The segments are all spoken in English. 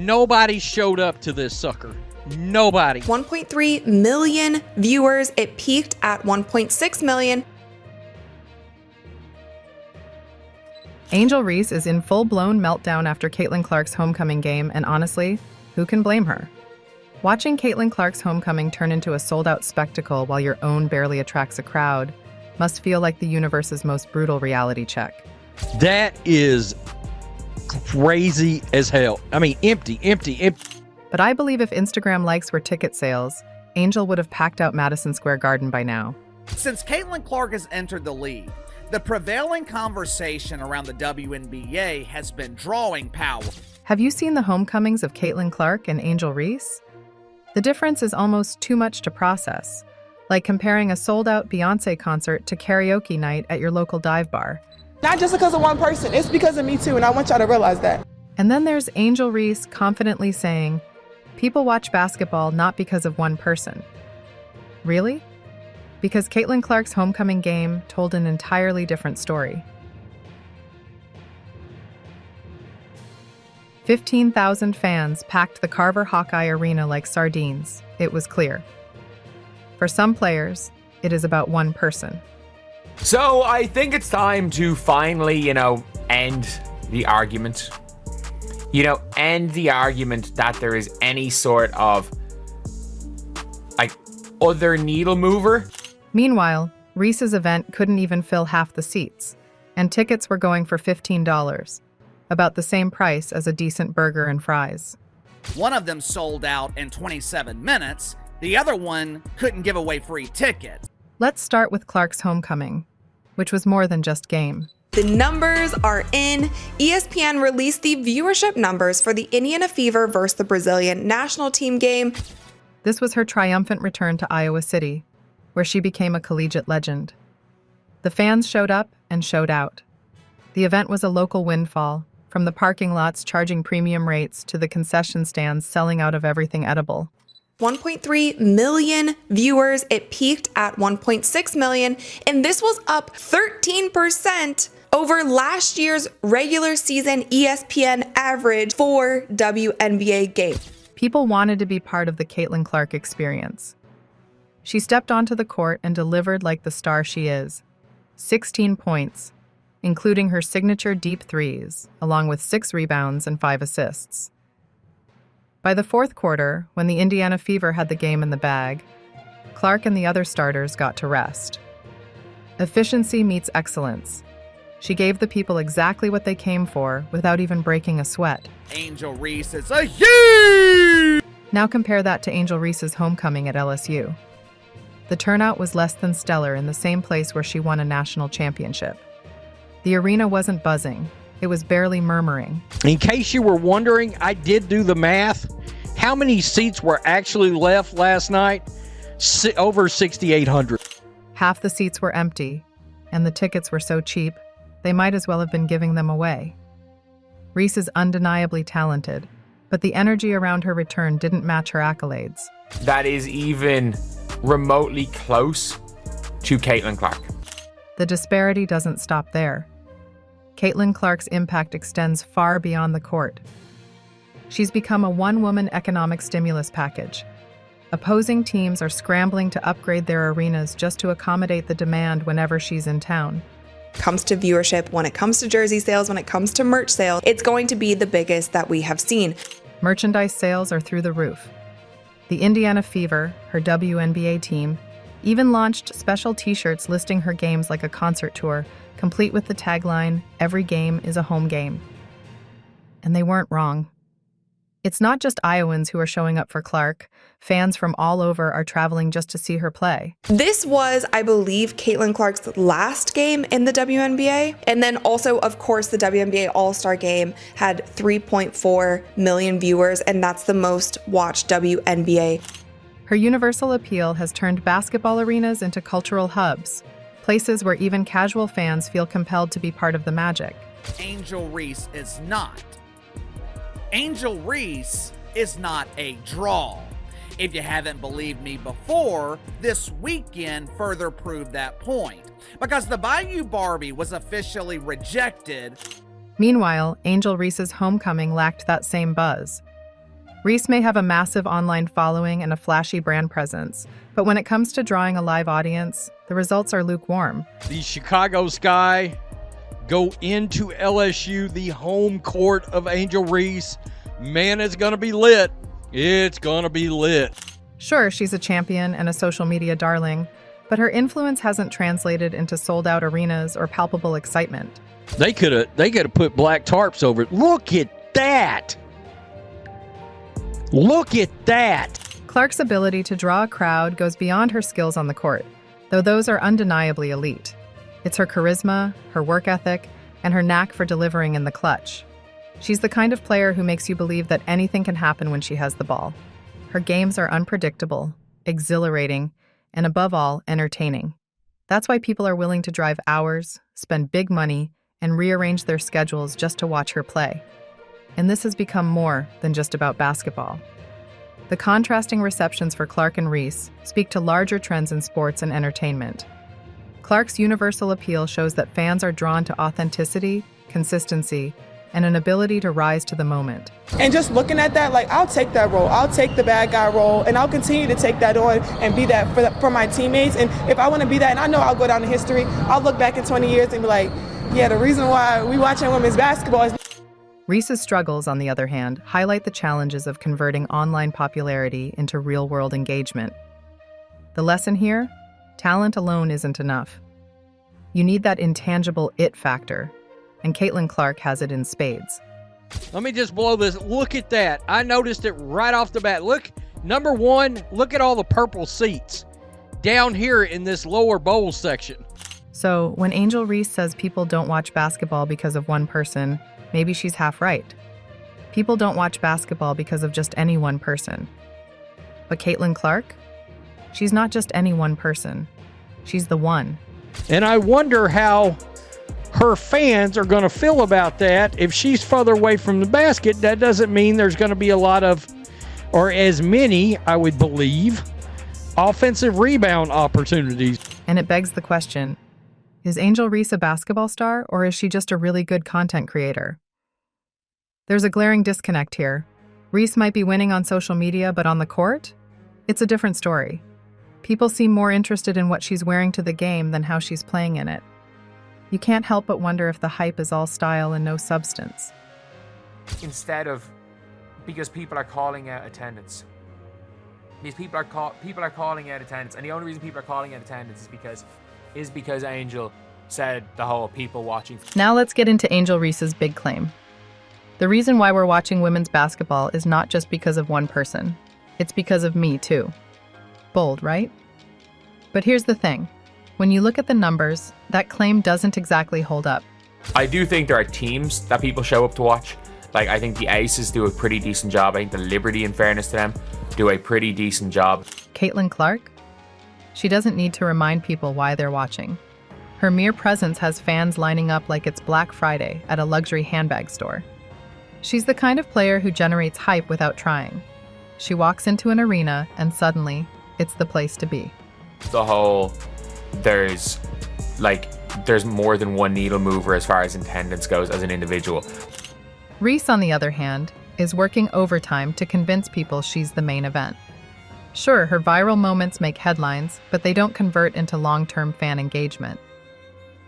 Nobody showed up to this sucker. Nobody. 1.3 million viewers. It peaked at 1.6 million. Angel Reese is in full-blown meltdown after Caitlin Clark's homecoming game, and honestly, who can blame her? Watching Caitlin Clark's homecoming turn into a sold-out spectacle while your own barely attracts a crowd must feel like the universe's most brutal reality check. That is crazy as hell. I mean, empty. But I believe if Instagram likes were ticket sales, Angel would have packed out Madison Square Garden by now. Since Caitlin Clark has entered the league, the prevailing conversation around the WNBA has been drawing power. Have you seen the homecomings of Caitlin Clark and Angel Reese? The difference is almost too much to process, like comparing a sold-out Beyoncé concert to karaoke night at your local dive bar. Not just because of one person, it's because of me too, and I want y'all to realize that. And then there's Angel Reese confidently saying, people watch basketball not because of one person. Really? Because Caitlin Clark's homecoming game told an entirely different story. 15,000 fans packed the Carver Hawkeye Arena like sardines. It was clear. For some players, it is about one person. So I think it's time to finally, end the argument. End the argument that there is any sort of, other needle mover. Meanwhile, Reese's event couldn't even fill half the seats, and tickets were going for $15, about the same price as a decent burger and fries. One of them sold out in 27 minutes. The other one couldn't give away free tickets. Let's start with Clark's homecoming, which was more than just game. The numbers are in. ESPN released the viewership numbers for the Indiana Fever versus the Brazilian national team game. This was her triumphant return to Iowa City, where she became a collegiate legend. The fans showed up and showed out. The event was a local windfall, from the parking lots charging premium rates to the concession stands selling out of everything edible. 1.3 million viewers. It peaked at 1.6 million, and this was up 13% over last year's regular season ESPN average for WNBA game. People wanted to be part of the Caitlin Clark experience. She stepped onto the court and delivered like the star she is. 16 points, including her signature deep threes, along with 6 rebounds and 5 assists. By the fourth quarter, when the Indiana Fever had the game in the bag, Clark and the other starters got to rest. Efficiency meets excellence. She gave the people exactly what they came for without even breaking a sweat. Angel Reese is a huge! Now compare that to Angel Reese's homecoming at LSU. The turnout was less than stellar in the same place where she won a national championship. The arena wasn't buzzing. It was barely murmuring. In case you were wondering, I did do the math. How many seats were actually left last night? Over 6,800. Half the seats were empty, and the tickets were so cheap, they might as well have been giving them away. Reese is undeniably talented, but the energy around her return didn't match her accolades. That is even remotely close to Caitlin Clark. The disparity doesn't stop there. Caitlin Clark's impact extends far beyond the court. She's become a one-woman economic stimulus package. Opposing teams are scrambling to upgrade their arenas just to accommodate the demand whenever she's in town. Comes to viewership, when it comes to jersey sales, when it comes to merch sales, it's going to be the biggest that we have seen. Merchandise sales are through the roof. The Indiana Fever, her WNBA team, even launched special t-shirts listing her games like a concert tour, complete with the tagline, "Every game is a home game." And they weren't wrong. It's not just Iowans who are showing up for Clark. Fans from all over are traveling just to see her play. This was, I believe, Caitlin Clark's last game in the WNBA. And then also, of course, the WNBA All-Star Game had 3.4 million viewers, and that's the most watched WNBA. Her universal appeal has turned basketball arenas into cultural hubs, places where even casual fans feel compelled to be part of the magic. Angel Reese is not. Angel Reese is not a draw. If you haven't believed me before, this weekend further proved that point, because the Bayou Barbie was officially rejected. Meanwhile, Angel Reese's homecoming lacked that same buzz. Reese may have a massive online following and a flashy brand presence, but when it comes to drawing a live audience, the results are lukewarm. The Chicago Sky go into LSU, the home court of Angel Reese. Man, it's going to be lit. It's going to be lit. Sure, she's a champion and a social media darling, but her influence hasn't translated into sold-out arenas or palpable excitement. They could have put black tarps over it. Look at that. Look at that. Clark's ability to draw a crowd goes beyond her skills on the court, though those are undeniably elite. It's her charisma, her work ethic, and her knack for delivering in the clutch. She's the kind of player who makes you believe that anything can happen when she has the ball. Her games are unpredictable, exhilarating, and above all, entertaining. That's why people are willing to drive hours, spend big money, and rearrange their schedules just to watch her play. And this has become more than just about basketball. The contrasting receptions for Clark and Reese speak to larger trends in sports and entertainment. Clark's universal appeal shows that fans are drawn to authenticity, consistency, and an ability to rise to the moment. And just looking at that, like, I'll take that role. I'll take the bad guy role, and I'll continue to take that on and be that for my teammates. And if I want to be that, and I know I'll go down in history, I'll look back in 20 years and be like, yeah, the reason why we watching women's basketball is... Reese's struggles, on the other hand, highlight the challenges of converting online popularity into real-world engagement. The lesson here? Talent alone isn't enough. You need that intangible it factor, and Caitlin Clark has it in spades. Let me just blow this. Look at that. I noticed it right off the bat. Look, number one, look at all the purple seats down here in this lower bowl section. So, when Angel Reese says people don't watch basketball because of one person, maybe she's half right. People don't watch basketball because of just any one person. But Caitlin Clark? She's not just any one person. She's the one. And I wonder how her fans are going to feel about that. If she's further away from the basket, that doesn't mean there's going to be a lot of, or as many, I would believe, offensive rebound opportunities. And it begs the question, is Angel Reese a basketball star, or is she just a really good content creator? There's a glaring disconnect here. Reese might be winning on social media, but on the court? It's a different story. People seem more interested in what she's wearing to the game than how she's playing in it. You can't help but wonder if the hype is all style and no substance. Instead of, because people are calling out attendance. These people are calling out attendance, and the only reason people are calling out attendance is because Angel said the whole people watching. Now let's get into Angel Reese's big claim. The reason why we're watching women's basketball is not just because of one person. It's because of me, too. Bold, right? But here's the thing. When you look at the numbers, that claim doesn't exactly hold up. I do think there are teams that people show up to watch. Like, I think the Aces do a pretty decent job. I think the Liberty, in fairness to them, do a pretty decent job. Caitlin Clark? She doesn't need to remind people why they're watching. Her mere presence has fans lining up like it's Black Friday at a luxury handbag store. She's the kind of player who generates hype without trying. She walks into an arena and suddenly, it's the place to be. The whole, there's more than one needle mover as far as attendance goes as an individual. Reese, on the other hand, is working overtime to convince people she's the main event. Sure, her viral moments make headlines, but they don't convert into long-term fan engagement.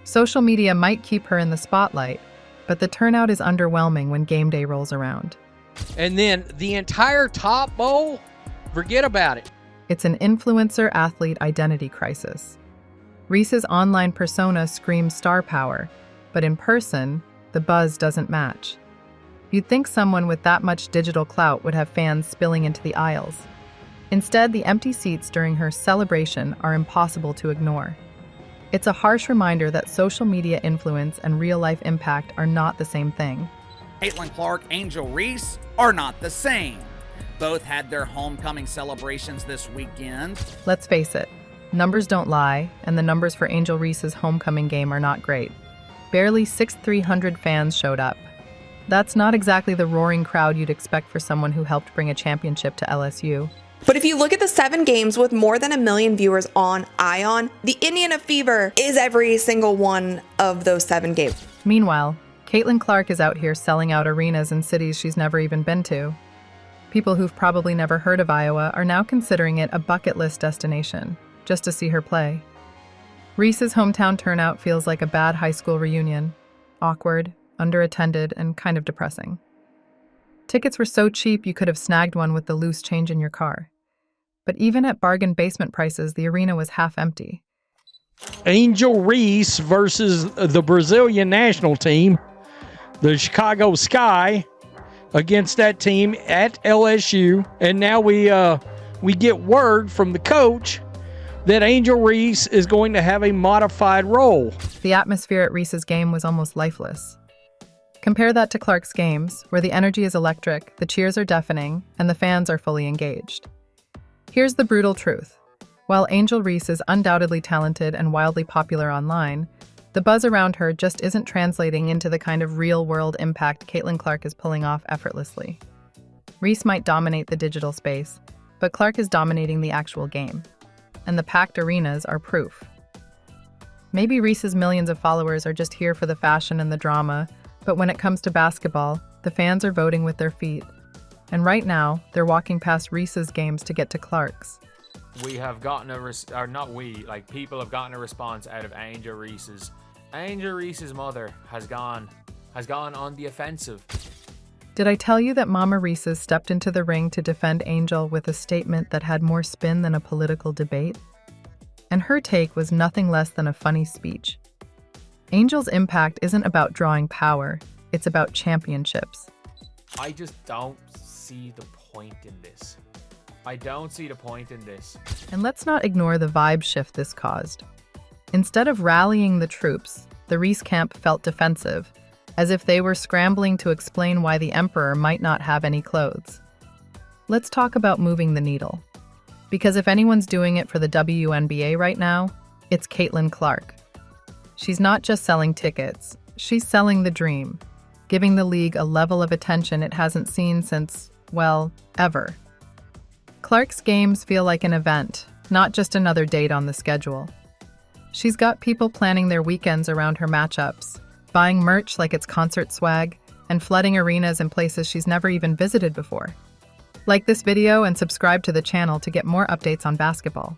Social media might keep her in the spotlight, but the turnout is underwhelming when game day rolls around. And then the entire top bowl, forget about it. It's an influencer-athlete identity crisis. Reese's online persona screams star power, but in person, the buzz doesn't match. You'd think someone with that much digital clout would have fans spilling into the aisles. Instead, the empty seats during her celebration are impossible to ignore. It's a harsh reminder that social media influence and real-life impact are not the same thing. Caitlin Clark, Angel Reese are not the same. Both had their homecoming celebrations this weekend. Let's face it, numbers don't lie, and the numbers for Angel Reese's homecoming game are not great. Barely 6,300 fans showed up. That's not exactly the roaring crowd you'd expect for someone who helped bring a championship to LSU. But if you look at the 7 games with more than 1 million viewers on ION, the Indiana Fever is every single one of those 7 games. Meanwhile, Caitlin Clark is out here selling out arenas in cities she's never even been to. People who've probably never heard of Iowa are now considering it a bucket list destination, just to see her play. Reese's hometown turnout feels like a bad high school reunion, awkward, underattended, and kind of depressing. Tickets were so cheap you could have snagged one with the loose change in your car. But even at bargain basement prices, the arena was half empty. Angel Reese versus the Brazilian national team, the Chicago Sky, against that team at LSU. And now we get word from the coach that Angel Reese is going to have a modified role. The atmosphere at Reese's game was almost lifeless. Compare that to Clark's games, where the energy is electric, the cheers are deafening, and the fans are fully engaged. Here's the brutal truth. While Angel Reese is undoubtedly talented and wildly popular online, the buzz around her just isn't translating into the kind of real-world impact Caitlin Clark is pulling off effortlessly. Reese might dominate the digital space, but Clark is dominating the actual game. And the packed arenas are proof. Maybe Reese's millions of followers are just here for the fashion and the drama, but when it comes to basketball, the fans are voting with their feet. And right now, they're walking past Reese's games to get to Clark's. We have gotten people have gotten a response out of Angel Reese's. Angel Reese's mother has gone on the offensive. Did I tell you that Mama Reese's stepped into the ring to defend Angel with a statement that had more spin than a political debate? And her take was nothing less than a funny speech. Angel's impact isn't about drawing power, it's about championships. I just don't see the point in this. And let's not ignore the vibe shift this caused. Instead of rallying the troops, the Reese camp felt defensive, as if they were scrambling to explain why the emperor might not have any clothes. Let's talk about moving the needle. Because if anyone's doing it for the WNBA right now, it's Caitlin Clark. She's not just selling tickets, she's selling the dream, giving the league a level of attention it hasn't seen since, well, ever. Clark's games feel like an event, not just another date on the schedule. She's got people planning their weekends around her matchups, buying merch like it's concert swag, and flooding arenas in places she's never even visited before. Like this video and subscribe to the channel to get more updates on basketball.